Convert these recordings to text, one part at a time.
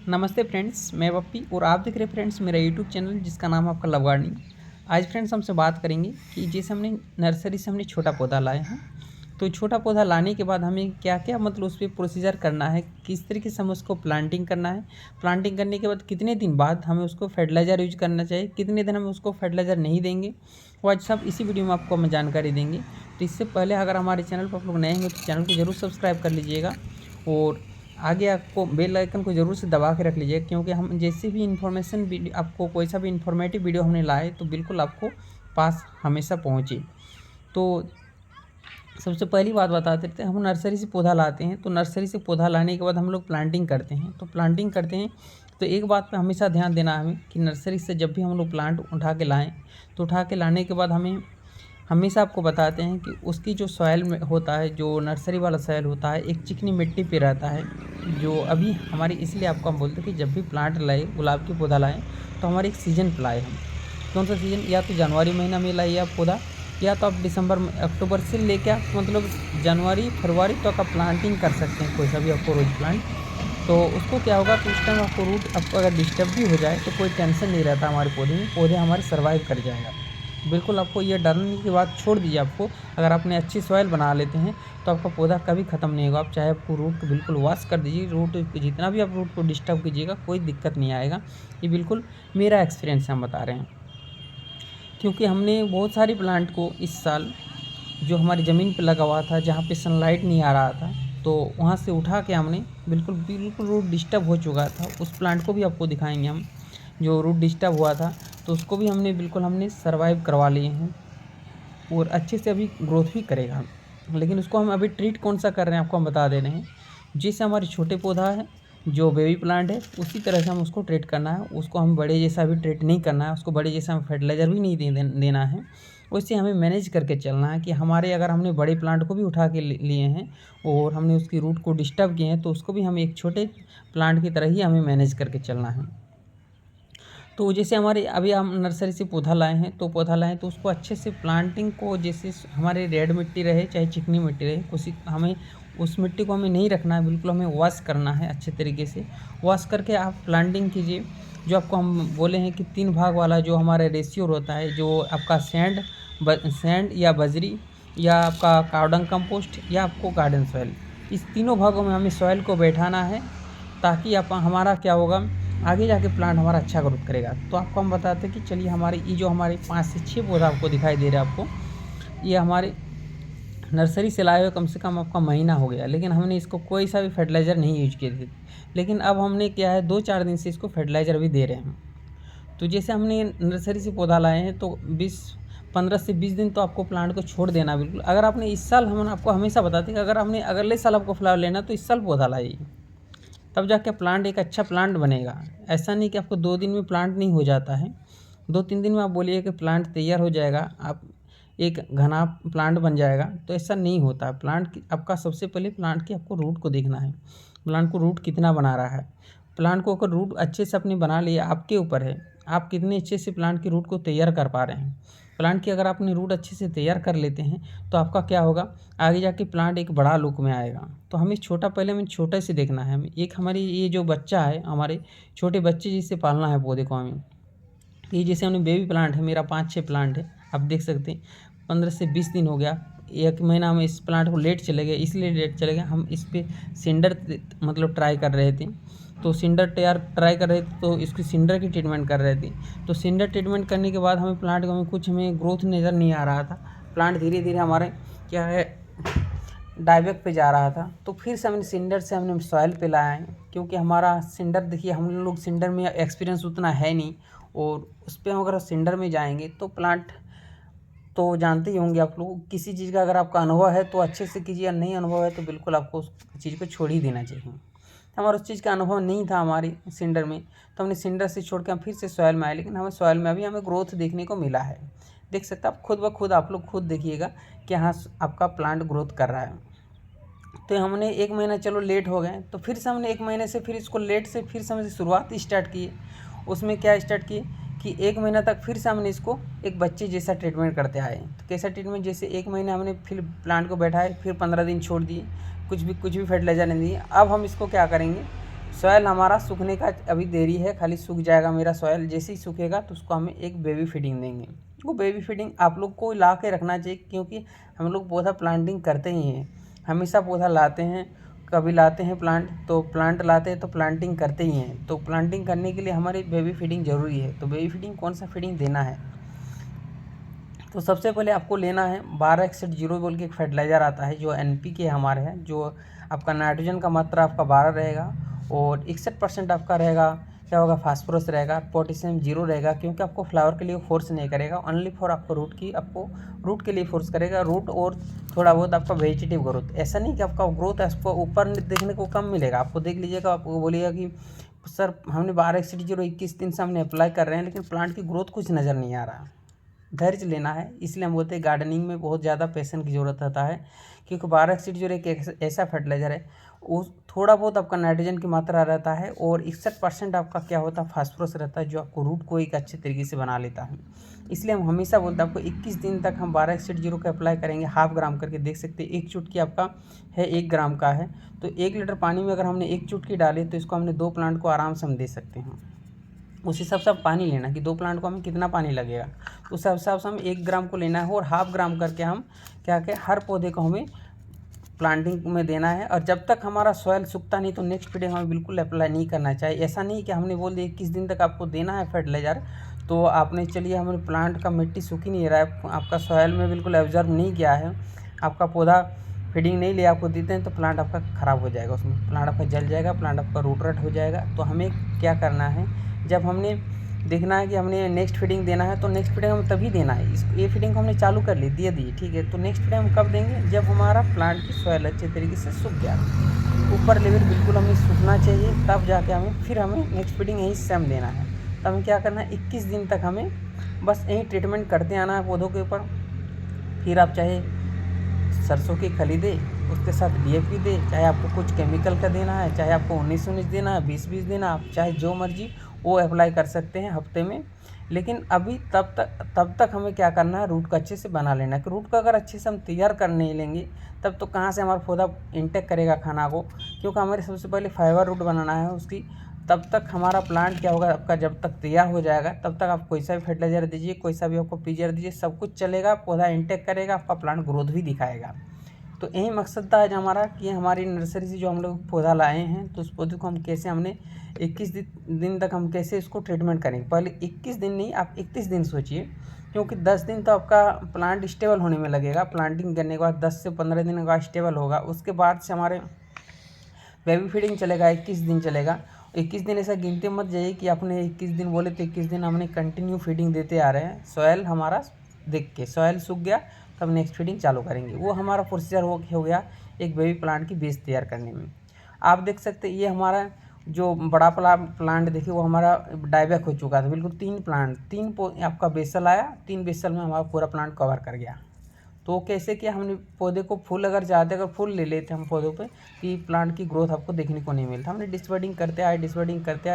नमस्ते फ्रेंड्स, मैं पप्पी और आप देख रहे फ्रेंड्स मेरा यूट्यूब चैनल जिसका नाम है आपका लव गार्डनिंग। आज फ्रेंड्स हमसे बात करेंगे कि जैसे हमने नर्सरी से हमने छोटा पौधा लाए हैं, तो छोटा पौधा लाने के बाद हमें क्या क्या मतलब उस पर प्रोसीजर करना है, किस तरीके से हमें उसको प्लांटिंग करना है, प्लांटिंग करने के बाद कितने दिन बाद हमें उसको फर्टिलाइज़र यूज करना चाहिए, कितने दिन हमें उसको फर्टिलाइज़र नहीं देंगे, वो आज सब इसी वीडियो में आपको हम जानकारी देंगे। तो इससे पहले अगर हमारे चैनल पर आप लोग नए हैं तो चैनल को ज़रूर सब्सक्राइब कर लीजिएगा और आगे आपको बेल आइकन को ज़रूर से दबा के रख लीजिए, क्योंकि हम जैसे भी इन्फॉर्मेशन वीडियो आपको कोई सा भी इन्फॉर्मेटिव वीडियो हमने लाए तो बिल्कुल आपको पास हमेशा पहुँचे। तो सबसे पहली बात बता देते हैं, हम नर्सरी से पौधा लाते हैं तो नर्सरी से पौधा लाने के बाद हम लोग प्लांटिंग करते हैं। तो प्लांटिंग करते हैं तो एक बात पे हमेशा ध्यान देना है हमें कि नर्सरी से जब भी हम लोग प्लांट उठा के लाएँ तो उठा के लाने के बाद हमें हमेशा आपको बताते हैं कि उसकी जो सॉइल में होता है, जो नर्सरी वाला सॉइल होता है, एक चिकनी मिट्टी पे रहता है। जो अभी हमारी इसलिए आपको हम बोलते हैं कि जब भी प्लांट लाए, गुलाब के पौधा लाएँ तो हमारे एक सीज़न पे लाएँ हम। कौन सा सीज़न? या तो जनवरी महीना में लाइए आप पौधा, या तो आप दिसंबर में अक्टूबर से लेके आप मतलब जनवरी फरवरी तक आप प्लांटिंग कर सकते हैं कोई सा भी आपको रोज़ प्लांट। तो उसको क्या होगा कि उस टाइम आपको रूट आपको अगर डिस्टर्ब भी हो जाए तो कोई टेंशन नहीं रहता हमारे पौधे में, पौधे हमारे सर्वाइव कर जाएगा। बिल्कुल आपको ये डरने की बात छोड़ दीजिए। आपको अगर आपने अच्छी सॉइल बना लेते हैं तो आपका पौधा कभी ख़त्म नहीं होगा। आप चाहे आपको रूट को बिल्कुल वॉश कर दीजिए, रूट जितना भी आप रूट को डिस्टर्ब कीजिएगा कोई दिक्कत नहीं आएगा। ये बिल्कुल मेरा एक्सपीरियंस हम बता रहे हैं, क्योंकि हमने बहुत सारी प्लांट को इस साल जो हमारी ज़मीन पे लगा हुआ था, जहाँ पे सनलाइट नहीं आ रहा था, तो वहाँ से उठा के हमने बिल्कुल बिल्कुल रूट डिस्टर्ब हो चुका था, उस प्लांट को भी आपको दिखाएंगे हम। जो रूट डिस्टर्ब हुआ था तो उसको भी हमने सर्वाइव करवा लिए हैं और अच्छे से अभी ग्रोथ भी करेगा। लेकिन उसको हम अभी ट्रीट कौन सा कर रहे हैं आपको हम बता दे रहे हैं। जैसे हमारे छोटे पौधा है, जो बेबी प्लांट है, उसी तरह से हम उसको ट्रीट करना है। उसको हम बड़े जैसा भी ट्रीट नहीं करना है, उसको बड़े जैसा फर्टिलाइज़र भी नहीं देना है। उससे हमें मैनेज करके चलना है कि हमारे अगर हमने बड़े प्लांट को भी उठा के लिए हैं और हमने उसकी रूट को डिस्टर्ब किए हैं तो उसको भी हम एक छोटे प्लांट की तरह ही हमें मैनेज करके चलना है। तो जैसे हमारे अभी हम नर्सरी से पौधा लाए हैं, तो पौधा लाएँ तो उसको अच्छे से प्लांटिंग को, जैसे हमारे रेड मिट्टी रहे चाहे चिकनी मिट्टी रहे, उसी हमें उस मिट्टी को हमें नहीं रखना है, बिल्कुल हमें वॉश करना है अच्छे तरीके से। वॉश करके आप प्लांटिंग कीजिए। जो आपको हम बोले हैं कि 3 भाग वाला जो हमारा रेशियो होता है, जो आपका सैंड या बजरी या आपका कार्बन कंपोस्ट या आपको गार्डन सॉइल, इस तीनों भागों में हमें सॉइल को बैठाना है, ताकि आप हमारा क्या होगा, आगे जाके प्लांट हमारा अच्छा ग्रोथ करेगा। तो आपको हम बताते हैं कि चलिए हमारे ये जो हमारे 5 से 6 पौधा आपको दिखाई दे रहा है आपको, ये हमारे नर्सरी से लाए हुए कम से कम आपका महीना हो गया, लेकिन हमने इसको कोई सा भी फर्टिलाइज़र नहीं यूज किए थे। लेकिन अब हमने क्या है 2-4 दिन से इसको फर्टिलाइज़र भी दे रहे हैं। तो जैसे हमने नर्सरी से पौधा लाए हैं तो 15 से 20 दिन तो आपको प्लांट को छोड़ देना बिल्कुल। अगर आपने इस साल, हम आपको हमेशा बताते हैं कि अगर आपने अगले साल आपको फ्लावर लेना तो इस साल पौधा लाइए, तब जाके प्लांट एक अच्छा प्लांट बनेगा। ऐसा नहीं कि आपको 2 दिन में प्लांट नहीं हो जाता है, 2-3 दिन में आप बोलिए कि प्लांट तैयार हो जाएगा, आप एक घना प्लांट बन जाएगा, तो ऐसा नहीं होता। प्लांट की आपका सबसे पहले प्लांट की आपको रूट को देखना है, प्लांट को रूट कितना बना रहा है। प्लांट को अगर रूट अच्छे से आपने बना लिया, आपके ऊपर है आप कितने अच्छे से प्लांट की रूट को तैयार कर पा रहे हैं। प्लांट की अगर आपने रूट अच्छे से तैयार कर लेते हैं तो आपका क्या होगा, आगे जाके प्लांट एक बड़ा लुक में आएगा। तो हमें छोटा, पहले हमें छोटे से देखना है। हमें एक हमारी ये जो बच्चा है, हमारे छोटे बच्चे जिससे पालना है पौधे को हमें। ये जैसे हमने बेबी प्लांट है, मेरा 5-6 प्लांट है, आप देख सकते हैं 15 से 20 दिन हो गया, 1 महीना हम इस प्लांट को लेट चले गए। इसलिए लेट चले गए, हम इस पर सिंडर मतलब ट्राई कर रहे थे। तो सिंडर ट्राई कर रहे थे, तो इसकी सिंडर की ट्रीटमेंट कर रहे थे। तो सिंडर ट्रीटमेंट करने के बाद हमें प्लांट को कुछ हमें ग्रोथ नज़र नहीं आ रहा था। प्लांट धीरे धीरे हमारे क्या है डाइबैक पे जा रहा था। तो फिर से हमने सिंडर से हमने सॉइल पे लाया है, क्योंकि हमारा सिंडर, देखिए हम लोग सिंडर में एक्सपीरियंस उतना है नहीं, और उस पर हम अगर सिंडर में जाएंगे तो प्लांट, तो जानते ही होंगे आप लोग, किसी चीज़ का अगर आपका अनुभव है तो अच्छे से कीजिए, नहीं अनुभव है तो बिल्कुल आपको उस चीज़ को छोड़ ही देना चाहिए। हमारा उस चीज़ का अनुभव नहीं था हमारी सिंडर में, तो हमने सिंडर से छोड़ के हम फिर से सॉइल में आए, लेकिन हमें सॉइल में अभी हमें ग्रोथ देखने को मिला है। देख सकते हैं आप खुद ब खुद, आप लोग खुद देखिएगा कि हाँ आपका प्लांट ग्रोथ कर रहा है। तो हमने 1 महीना चलो लेट हो गए, तो फिर से हमने 1 महीने से फिर इसको लेट से फिर से हमने शुरुआत स्टार्ट की। उसमें क्या स्टार्ट किए कि 1 महीना तक फिर से हमने इसको एक बच्चे जैसा ट्रीटमेंट करते आए। तो कैसा ट्रीटमेंट, जैसे 1 महीना हमने फिर प्लांट को बैठाए, फिर 15 दिन छोड़ दिए, कुछ भी फर्टिलाइज़र नहीं दिए। अब हम इसको क्या करेंगे, सॉयल हमारा सूखने का अभी देरी है, खाली सूख जाएगा मेरा सॉयल। जैसे ही सूखेगा तो उसको हमें एक बेबी फीडिंग देंगे। वो बेबी फीडिंग आप लोग को ला के रखना चाहिए, क्योंकि हम लोग पौधा प्लांटिंग करते ही हैं, हमेशा पौधा लाते हैं। कभी लाते हैं प्लांट तो प्लांट लाते हैं तो प्लांटिंग करते ही हैं, तो प्लांटिंग करने के लिए हमारी बेबी फीडिंग ज़रूरी है। तो बेबी फीडिंग कौन सा फीडिंग देना है, तो सबसे पहले आपको लेना है 1261 बोल के एक फर्टिलाइज़र आता है जो NPK हमारे है, जो आपका नाइट्रोजन का मात्रा आपका 12 रहेगा और 61% आपका रहेगा क्या होगा, फास्फोरस रहेगा, पोटेशियम 0 रहेगा, क्योंकि आपको फ्लावर के लिए फोर्स नहीं करेगा, ओनली फॉर आपको रूट के लिए फोर्स करेगा, रूट और थोड़ा बहुत आपका वेजिटेटिव ग्रोथ। ऐसा नहीं कि आपका ग्रोथ आपको ऊपर देखने को कम मिलेगा, आपको देख लीजिएगा, आपको बोलिएगा कि सर हमने 1261 21 दिन से हमने अप्लाई कर रहे हैं लेकिन प्लांट की ग्रोथ कुछ नज़र नहीं आ रहा। धैर्य लेना है, इसलिए हम बोलते हैं गार्डनिंग में बहुत ज़्यादा पेशेंस की ज़रूरत होता है, क्योंकि 1261 एक ऐसा फर्टिलाइज़र है, वो थोड़ा बहुत आपका नाइट्रोजन की मात्रा रहता है और 61% आपका क्या होता है, फास्फोरस रहता है, जो आपको रूट को एक अच्छे तरीके से बना लेता है। इसलिए हम हमेशा बोलते हैं आपको 21 दिन तक हम 1261 का अप्लाई करेंगे, 1/2 ग्राम करके, देख सकते हैं एक चुटकी आपका है 1 ग्राम का है, तो 1 लीटर पानी में अगर हमने एक चुटकी डाली तो इसको हमने 2 प्लांट को आराम से हम दे सकते हैं। उस हिसाब से आप पानी लेना कि 2 प्लांट को हमें कितना पानी लगेगा, उस हिसाब से हम 1 ग्राम को लेना है और 1/2 ग्राम करके हम क्या क्या हर पौधे को हमें प्लांटिंग में देना है। और जब तक हमारा सॉयल सूखता नहीं तो नेक्स्ट फीडिंग हमें बिल्कुल अप्लाई नहीं करना चाहिए। ऐसा नहीं कि हमने बोल दिया 21 दिन तक आपको देना है फर्टिलाइज़र, तो आपने चलिए हमारे प्लांट का मिट्टी सूख ही नहीं रहा है, आपका सॉयल में बिल्कुल ऑब्जर्व नहीं किया है, आपका पौधा फीडिंग नहीं लिया, आपको देते हैं तो प्लांट आपका ख़राब हो जाएगा, उसमें प्लांट आपका जल जाएगा, प्लांट आपका रूट रट हो जाएगा। तो हमें क्या करना है, जब हमने देखना है कि हमने नेक्स्ट फीडिंग देना है तो नेक्स्ट फीडिंग हमें तभी देना है। ये फीडिंग को हमने चालू कर ली, दे दी, ठीक है, तो नेक्स्ट फीडिंग हम कब देंगे, जब हमारा प्लांट की सॉयल अच्छे तरीके से सूख गया, ऊपर लेवल बिल्कुल हमें सूखना चाहिए, तब जाके हमें नेक्स्ट फीडिंग यहीं से हम देना है। तो हमें क्या करना है, 21 दिन तक हमें बस यहीं ट्रीटमेंट करते आना है पौधों के ऊपर। फिर आप चाहे सरसों की खली दे, उसके साथ DAP दे, चाहे आपको कुछ केमिकल का देना है, चाहे आपको 19-19 देना है, 20-20 देना, आप चाहे जो मर्जी वो अप्लाई कर सकते हैं हफ्ते में। लेकिन अभी तब तक हमें क्या करना है, रूट को अच्छे से बना लेना है, कि रूट को अगर अच्छे से हम तैयार कर नहीं लेंगे तब तो कहाँ से हमारा पौधा इंटेक करेगा खाना को, क्योंकि हमारे सबसे पहले फाइबर रूट बनाना है उसकी। तब तक हमारा प्लांट क्या होगा, आपका जब तक तैयार हो जाएगा तब तक आप कोई सा भी फर्टिलाइज़र दीजिए, कोई सा भी आपको पीजीआर दीजिए, सब कुछ चलेगा, पौधा इंटेक करेगा, आपका प्लांट ग्रोथ भी दिखाएगा। तो यही मकसद था आज हमारा कि हमारी नर्सरी से जो हम लोग पौधा लाए हैं तो उस पौधे को हम कैसे हमने 21 दिन तक हम कैसे इसको ट्रीटमेंट करेंगे। पहले 21 दिन नहीं, आप 31 दिन सोचिए, क्योंकि 10 दिन तो आपका प्लांट स्टेबल होने में लगेगा। प्लांटिंग करने के बाद 10 से 15 दिन का स्टेबल होगा, उसके बाद से हमारे बेबी फीडिंग चलेगा, 21 दिन चलेगा। 21 दिन ऐसा गिनते मत जाइए कि आपने 21 दिन बोले तो 21 दिन हमने कंटिन्यू फीडिंग देते आ रहे हैं। सॉयल हमारा देख के सॉयल सूख गया तब नेक्स्ट फीडिंग चालू करेंगे, वो हमारा प्रोसीजर हो गया एक बेबी प्लांट की बेस तैयार करने में। आप देख सकते हैं ये हमारा जो बड़ा प्लांट देखिए वो हमारा डाइबैक हो चुका था बिल्कुल। 3 प्लांट आपका बेसल आया, 3 बेसल में हमारा पूरा प्लांट कवर कर गया। तो कैसे किया हमने, पौधे को फूल अगर चाहते अगर फूल ले लेते हम पौधों पे कि प्लांट की ग्रोथ आपको देखने को नहीं मिलता, हमने डिसबर्डिंग करते आए,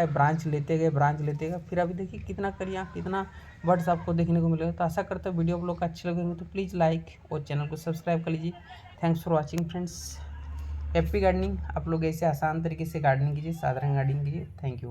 ब्रांच लेते गए, फिर अभी देखिए कितना बर्ड्स आपको देखने को मिलेगा। तो आशा करते हैं वीडियो आप लोग को अच्छे लगेंगे, तो प्लीज़ लाइक और चैनल को सब्सक्राइब कर लीजिए। Thanks for watching friends. Happy gardening. आप लोग ऐसे आसान तरीके से गार्डनिंग कीजिए, साधारण गार्डनिंग कीजिए। Thank you.